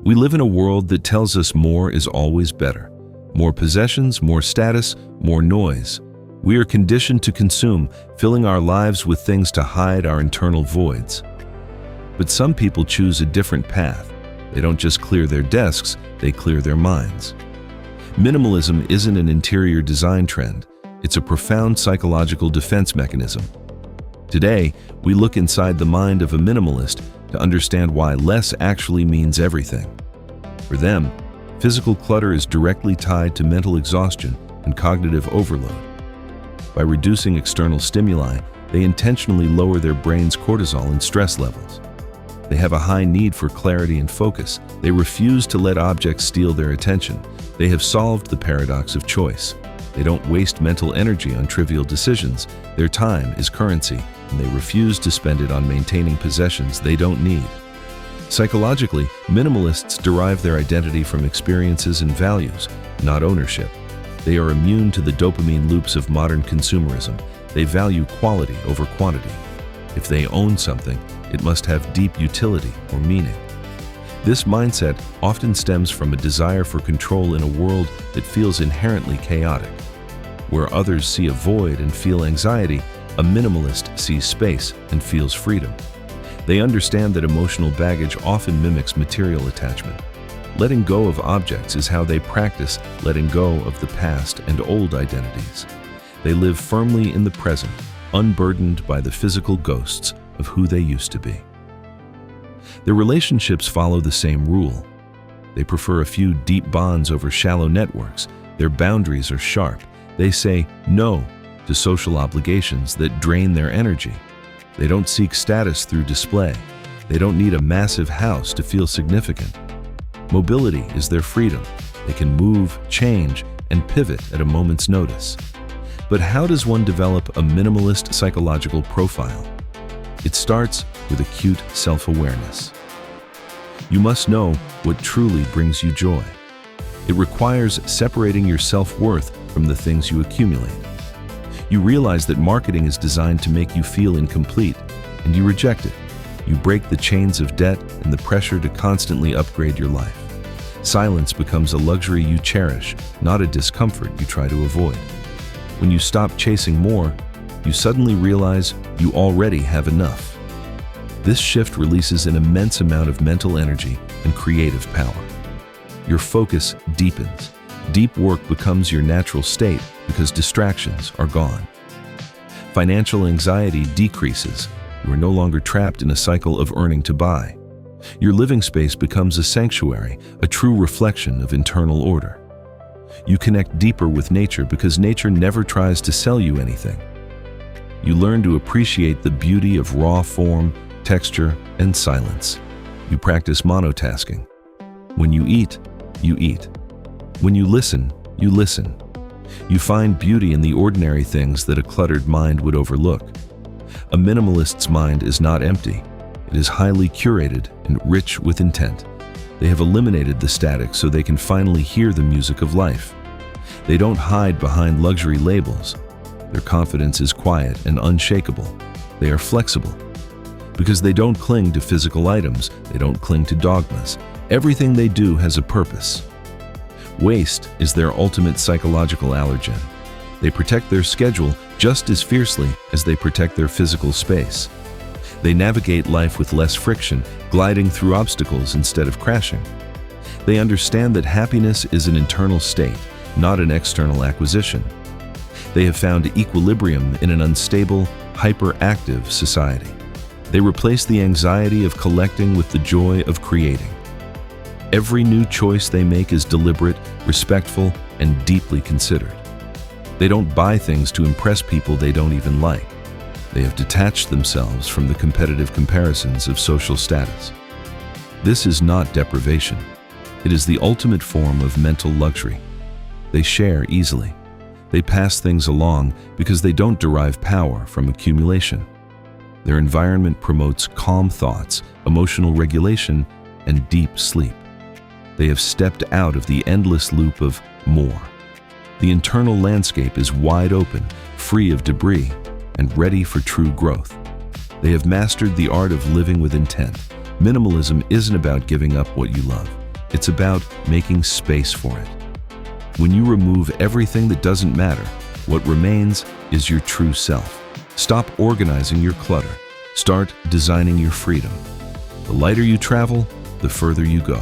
We live in a world that tells us more is always better. More possessions, more status, more noise. We are conditioned to consume, filling our lives with things to hide our internal voids. But some people choose a different path. They don't just clear their desks, they clear their minds. Minimalism isn't an interior design trend. It's a profound psychological defense mechanism. Today, we look inside the mind of a minimalist to understand why less actually means everything. For them, physical clutter is directly tied to mental exhaustion and cognitive overload. By reducing external stimuli, they intentionally lower their brain's cortisol and stress levels. They have a high need for clarity and focus. They refuse to let objects steal their attention. They have solved the paradox of choice. They don't waste mental energy on trivial decisions. Their time is currency, and they refuse to spend it on maintaining possessions they don't need. Psychologically, minimalists derive their identity from experiences and values, not ownership. They are immune to the dopamine loops of modern consumerism. They value quality over quantity. If they own something, it must have deep utility or meaning. This mindset often stems from a desire for control in a world that feels inherently chaotic. Where others see a void and feel anxiety, a minimalist sees space and feels freedom. They understand that emotional baggage often mimics material attachment. Letting go of objects is how they practice letting go of the past and old identities. They live firmly in the present, unburdened by the physical ghosts of who they used to be. Their relationships follow the same rule. They prefer a few deep bonds over shallow networks. Their boundaries are sharp. They say no to social obligations that drain their energy. They don't seek status through display. They don't need a massive house to feel significant. Mobility is their freedom. They can move, change, and pivot at a moment's notice. But how does one develop a minimalist psychological profile? It starts with acute self-awareness. You must know what truly brings you joy. It requires separating your self-worth from the things you accumulate. You realize that marketing is designed to make you feel incomplete, and you reject it. You break the chains of debt and the pressure to constantly upgrade your life. Silence becomes a luxury you cherish, not a discomfort you try to avoid. When you stop chasing more, you suddenly realize you already have enough. This shift releases an immense amount of mental energy and creative power. Your focus deepens. Deep work becomes your natural state because distractions are gone. Financial anxiety decreases. You are no longer trapped in a cycle of earning to buy. Your living space becomes a sanctuary, a true reflection of internal order. You connect deeper with nature because nature never tries to sell you anything. You learn to appreciate the beauty of raw form, texture, and silence. You practice monotasking. When you eat, you eat. When you listen, you listen. You find beauty in the ordinary things that a cluttered mind would overlook. A minimalist's mind is not empty. It is highly curated and rich with intent. They have eliminated the static so they can finally hear the music of life. They don't hide behind luxury labels. Their confidence is quiet and unshakable. They are flexible. Because they don't cling to physical items, they don't cling to dogmas. Everything they do has a purpose. Waste is their ultimate psychological allergen. They protect their schedule just as fiercely as they protect their physical space. They navigate life with less friction, gliding through obstacles instead of crashing. They understand that happiness is an internal state, not an external acquisition. They have found equilibrium in an unstable, hyperactive society. They replace the anxiety of collecting with the joy of creating. Every new choice they make is deliberate, respectful, and deeply considered. They don't buy things to impress people they don't even like. They have detached themselves from the competitive comparisons of social status. This is not deprivation. It is the ultimate form of mental luxury. They share easily. They pass things along because they don't derive power from accumulation. Their environment promotes calm thoughts, emotional regulation, and deep sleep. They have stepped out of the endless loop of more. The internal landscape is wide open, free of debris, and ready for true growth. They have mastered the art of living with intent. Minimalism isn't about giving up what you love. It's about making space for it. When you remove everything that doesn't matter, what remains is your true self. Stop organizing your clutter. Start designing your freedom. The lighter you travel, the further you go.